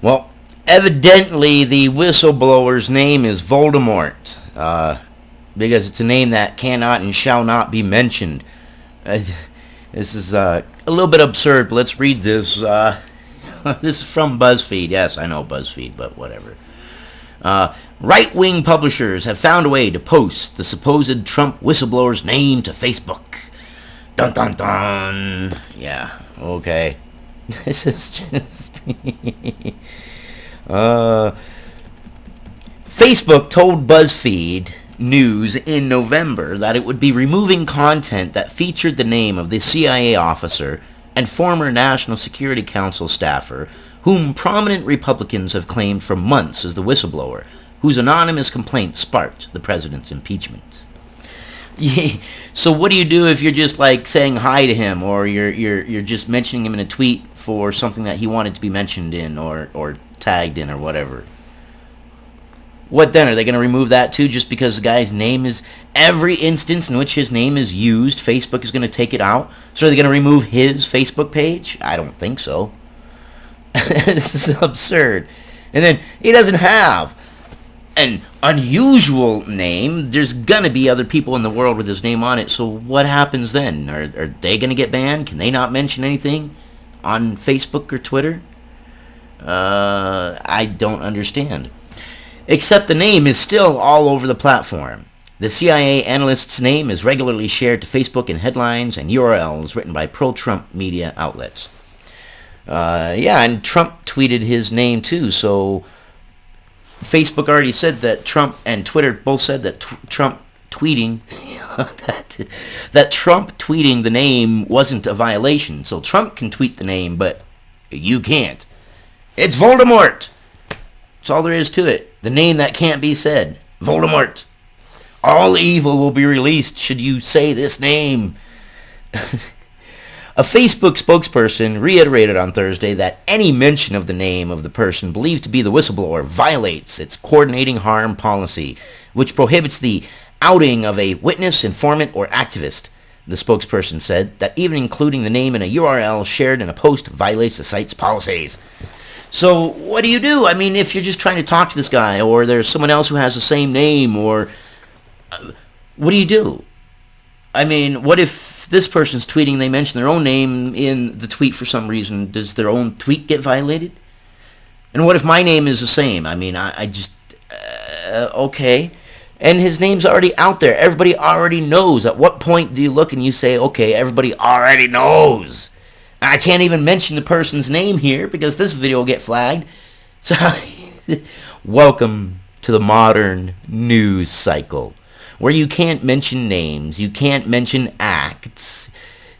Well, evidently the whistleblower's name is Voldemort, because it's a name that cannot and shall not be mentioned. This is a little bit absurd. Let's read this. This is from BuzzFeed. Yes, I know BuzzFeed, but whatever. Right-wing publishers have found a way to post the supposed Trump whistleblower's name to Facebook. Dun dun dun. Yeah, okay. This is just... Facebook told BuzzFeed News in November that it would be removing content that featured the name of the CIA officer and former National Security Council staffer, whom prominent Republicans have claimed for months as the whistleblower, whose anonymous complaint sparked the president's impeachment. Yeah. So what do you do if you're just like saying hi to him, or you're just mentioning him in a tweet for something that he wanted to be mentioned in, or tagged in, or whatever? What then? Are they going to remove that too just because the guy's name is... Every instance in which his name is used, Facebook is going to take it out? So are they going to remove his Facebook page? I don't think so. This is absurd. And then he doesn't have an unusual name. There's going to be other people in the world with his name on it. So what happens then? Are they going to get banned? Can they not mention anything on Facebook or Twitter? I don't understand. Except the name is still all over the platform. The CIA analyst's name is regularly shared to Facebook in headlines and URLs written by pro-Trump media outlets. Yeah, and Trump tweeted his name too, so Facebook already said that Trump, and Twitter both said that Trump tweeting that Trump tweeting the name wasn't a violation. So Trump can tweet the name, but you can't. It's Voldemort. That's all there is to it. The name that can't be said. Voldemort. All evil will be released should you say this name. A Facebook spokesperson reiterated on Thursday that any mention of the name of the person believed to be the whistleblower violates its coordinating harm policy, which prohibits the outing of a witness, informant, or activist. The spokesperson said that even including the name in a URL shared in a post violates the site's policies. So what do you do? I mean, if you're just trying to talk to this guy, or there's someone else who has the same name, or what do you do? I mean, what if this person's tweeting, they mention their own name in the tweet for some reason? Does their own tweet get violated? And what if my name is the same? I mean, I just, okay. And his name's already out there. Everybody already knows. At what point do you look and you say, okay, everybody already knows? I can't even mention the person's name here because this video will get flagged. So, welcome to the modern news cycle, where you can't mention names, you can't mention acts.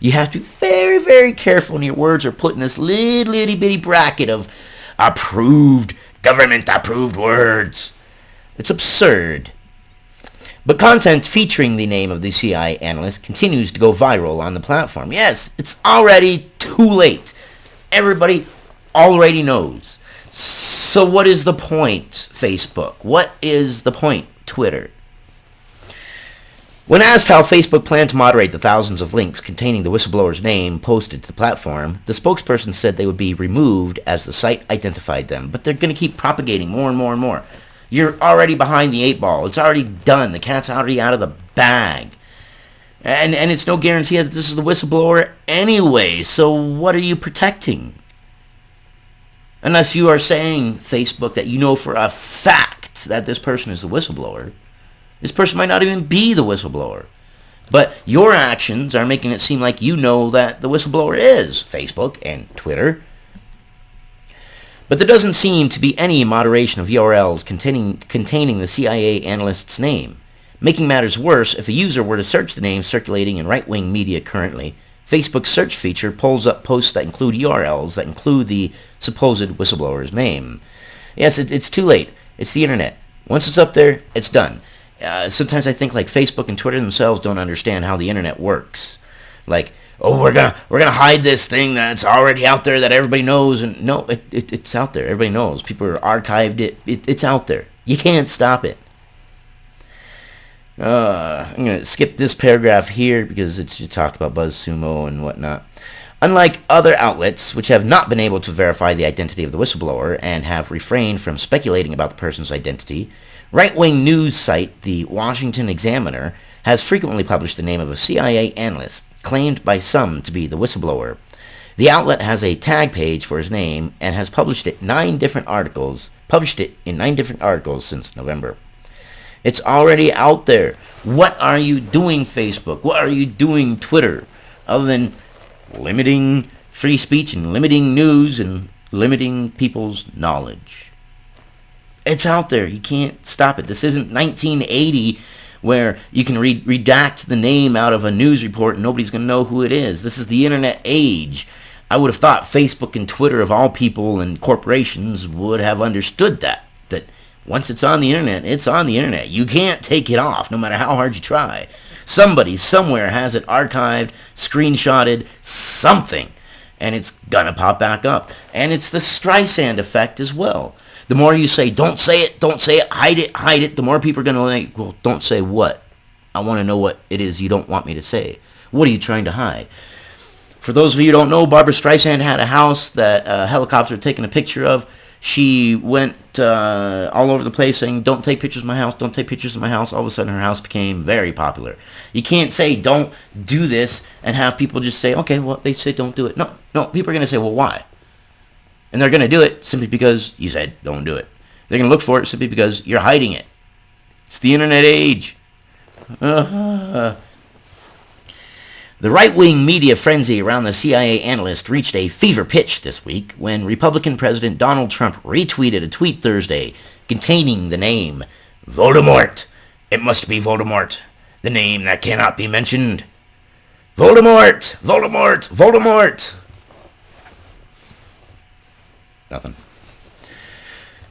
You have to be very, very careful when your words are put in this little itty bitty bracket of approved, government-approved words. It's absurd. But content featuring the name of the CIA analyst continues to go viral on the platform. Yes, it's already too late. Everybody already knows. So what is the point, Facebook? What is the point, Twitter? When asked how Facebook planned to moderate the thousands of links containing the whistleblower's name posted to the platform, the spokesperson said they would be removed as the site identified them. But they're going to keep propagating more and more and more. You're already behind the 8 ball. It's already done. The cat's already out of the bag. And it's no guarantee that this is the whistleblower anyway. So what are you protecting? Unless you are saying, Facebook, that you know for a fact that this person is the whistleblower. This person might not even be the whistleblower. But your actions are making it seem like you know that the whistleblower is Facebook and Twitter. But there doesn't seem to be any moderation of URLs containing the CIA analyst's name. Making matters worse, if a user were to search the name circulating in right-wing media currently, Facebook's search feature pulls up posts that include URLs that include the supposed whistleblower's name. Yes, it's too late. It's the internet. Once it's up there, it's done. Sometimes I think like Facebook and Twitter themselves don't understand how the internet works. Like, oh, we're gonna hide this thing that's already out there that everybody knows. And no, it's out there. Everybody knows. People are archived it. It's out there. You can't stop it. I'm gonna skip this paragraph here because it's just talked about BuzzSumo and whatnot. Unlike other outlets, which have not been able to verify the identity of the whistleblower and have refrained from speculating about the person's identity, right-wing news site The Washington Examiner has frequently published the name of a CIA analyst claimed by some to be the whistleblower. The outlet has a tag page for his name and has published it in 9 different articles since November. It's already out there. What are you doing, Facebook? What are you doing, Twitter? Other than limiting free speech and limiting news and limiting people's knowledge. It's out there. You can't stop it. This isn't 1980 where you can redact the name out of a news report and nobody's going to know who it is. This is the internet age. I would have thought Facebook and Twitter, of all people and corporations, would have understood that once it's on the internet, it's on the internet. You can't take it off, no matter how hard you try. Somebody somewhere has it archived, screenshotted, something, and it's gonna pop back up. And it's the Streisand effect as well. The more you say, don't say it, hide it, the more people are gonna like, well, don't say what? I want to know what it is you don't want me to say. What are you trying to hide? For those of you who don't know, Barbara Streisand had a house that a helicopter had taken a picture of. She went all over the place saying, don't take pictures of my house, don't take pictures of my house. All of a sudden, her house became very popular. You can't say, don't do this, and have people just say, okay, well, they said don't do it. No, people are going to say, well, why? And they're going to do it simply because you said don't do it. They're going to look for it simply because you're hiding it. It's the internet age. The right-wing media frenzy around the CIA analyst reached a fever pitch this week when Republican President Donald Trump retweeted a tweet Thursday containing the name Voldemort. It must be Voldemort, the name that cannot be mentioned. Voldemort! Voldemort! Voldemort! Nothing.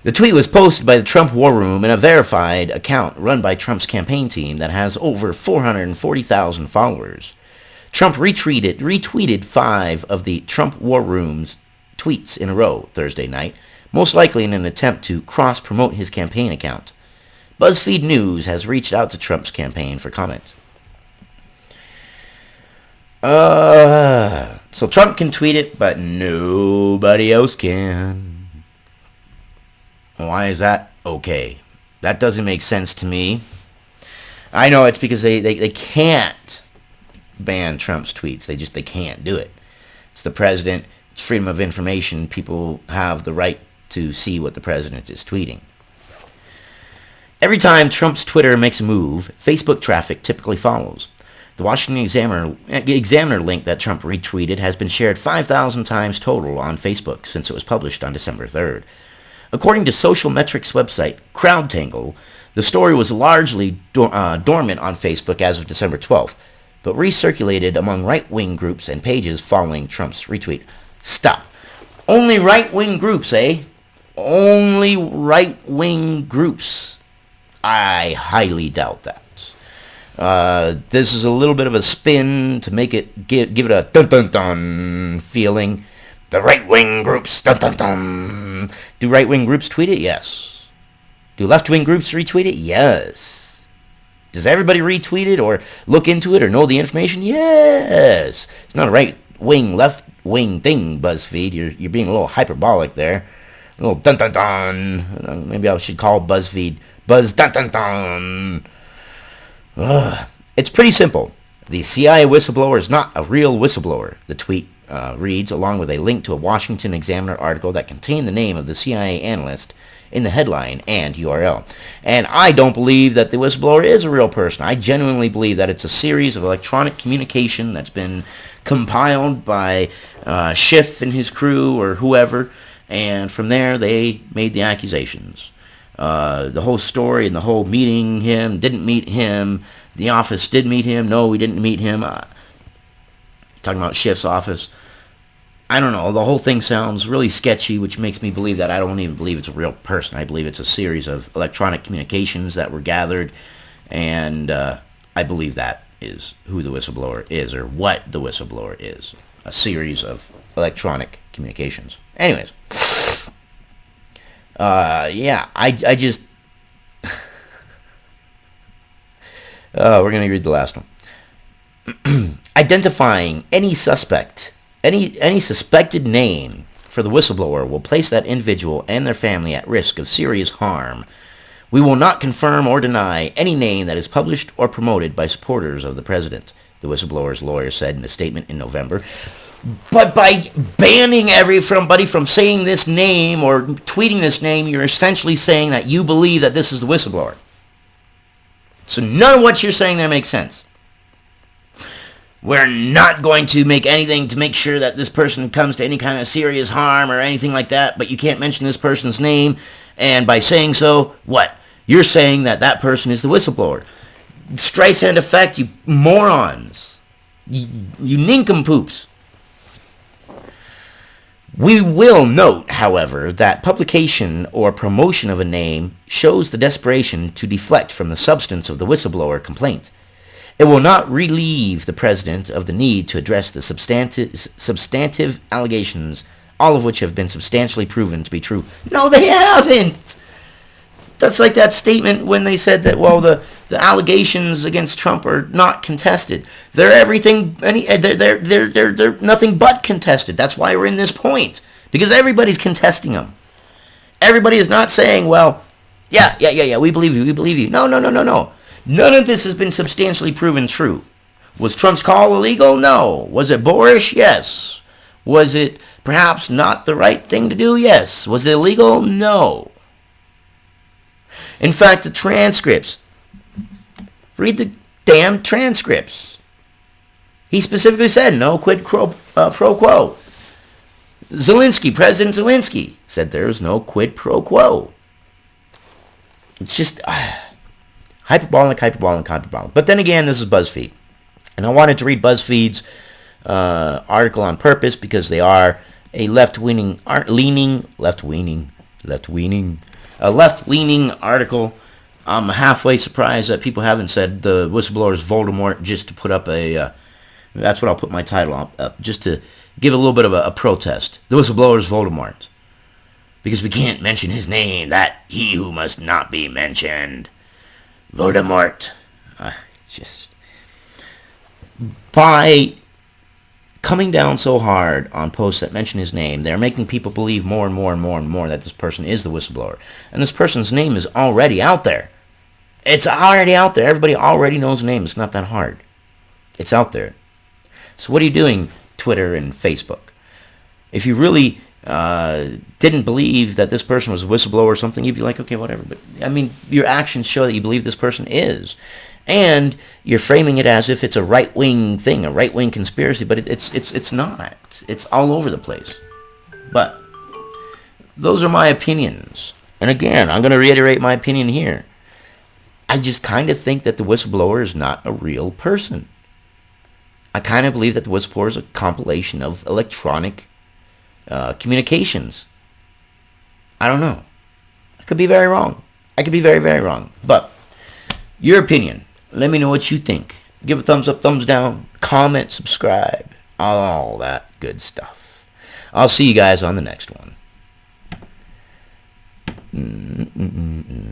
The tweet was posted by the Trump War Room in a verified account run by Trump's campaign team that has over 440,000 followers. Trump retweeted 5 of the Trump War Room's tweets in a row Thursday night, most likely in an attempt to cross-promote his campaign account. BuzzFeed News has reached out to Trump's campaign for comment. So Trump can tweet it, but nobody else can. Why is that okay? That doesn't make sense to me. I know it's because they can't ban Trump's tweets. They can't do it. It's the president. It's freedom of information. People have the right to see what the president is tweeting. Every time Trump's Twitter makes a move, Facebook traffic typically follows. The Washington Examiner link that Trump retweeted has been shared 5,000 times total on Facebook since it was published on December 3rd. According to social metrics website CrowdTangle, the story was largely dormant on Facebook as of December 12th, but recirculated among right-wing groups and pages following Trump's retweet. Stop. Only right-wing groups, eh? Only right-wing groups. I highly doubt that. This is a little bit of a spin to make it give it a dun-dun-dun feeling. The right-wing groups, dun-dun-dun. Do right-wing groups tweet it? Yes. Do left-wing groups retweet it? Yes. Does everybody retweet it or look into it or know the information? Yes. It's not a right-wing, left-wing thing, BuzzFeed. You're being a little hyperbolic there. A little dun-dun-dun. Maybe I should call BuzzFeed Buzz dun-dun-dun. It's pretty simple. The CIA whistleblower is not a real whistleblower, the tweet reads, along with a link to a Washington Examiner article that contained the name of the CIA analyst in the headline and URL. And I don't believe that the whistleblower is a real person. I genuinely believe that it's a series of electronic communication that's been compiled by Schiff and his crew or whoever, and from there they made the accusations. The whole story and the whole meeting him, didn't meet him, the office did meet him, no, we didn't meet him. Talking about Schiff's office. I don't know, the whole thing sounds really sketchy, which makes me believe that I don't even believe it's a real person. I believe it's a series of electronic communications that were gathered, and I believe that is who the whistleblower is, or what the whistleblower is. A series of electronic communications. Anyways. I just... we're going to read the last one. Identifying any suspect Any suspected name for the whistleblower will place that individual and their family at risk of serious harm. We will not confirm or deny any name that is published or promoted by supporters of the president, the whistleblower's lawyer said in a statement in November. But by banning everybody from saying this name or tweeting this name, you're essentially saying that you believe that this is the whistleblower. So none of what you're saying there makes sense. We're not going to make anything to make sure that this person comes to any kind of serious harm or anything like that, but you can't mention this person's name, and by saying so, what? You're saying that that person is the whistleblower. Streisand effect, you morons. You nincompoops. We will note, however, that publication or promotion of a name shows the desperation to deflect from the substance of the whistleblower complaint. It will not relieve the president of the need to address the substantive allegations, all of which have been substantially proven to be true. No, they haven't! That's like that statement when they said that, well, the allegations against Trump are not contested. They're everything, they're nothing but contested. That's why we're in this point. Because everybody's contesting them. Everybody is not saying, well, yeah, we believe you. No. None of this has been substantially proven true. Was Trump's call illegal? No. Was it boorish? Yes. Was it perhaps not the right thing to do? Yes. Was it illegal? No. In fact, the transcripts. Read the damn transcripts. He specifically said no quid pro quo. President Zelensky, said there's no quid pro quo. It's just hyperbolic. But then again, this is BuzzFeed. And I wanted to read BuzzFeed's article on purpose because they are a left-leaning article. I'm halfway surprised that people haven't said the whistleblower's Voldemort just to put up a... that's what I'll put my title up, just to give a little bit of a protest. The whistleblower's Voldemort. Because we can't mention his name, that he who must not be mentioned. Voldemort. By coming down so hard on posts that mention his name, they're making people believe more and more that this person is the whistleblower. And this person's name is already out there. It's already out there. Everybody already knows the name. It's not that hard. It's out there. So what are you doing, Twitter and Facebook? If you really didn't believe that this person was a whistleblower or something, you'd be like, okay, whatever. But, I mean, your actions show that you believe this person is. And you're framing it as if it's a right-wing thing, a right-wing conspiracy, but it's not. It's all over the place. But those are my opinions. And again, I'm going to reiterate my opinion here. I just kind of think that the whistleblower is not a real person. I kind of believe that the whistleblower is a compilation of electronic communications. I don't know. I could be very wrong. I could be very, very wrong. But your opinion. Let me know what you think. Give a thumbs up, thumbs down, comment, subscribe, all that good stuff. I'll see you guys on the next one.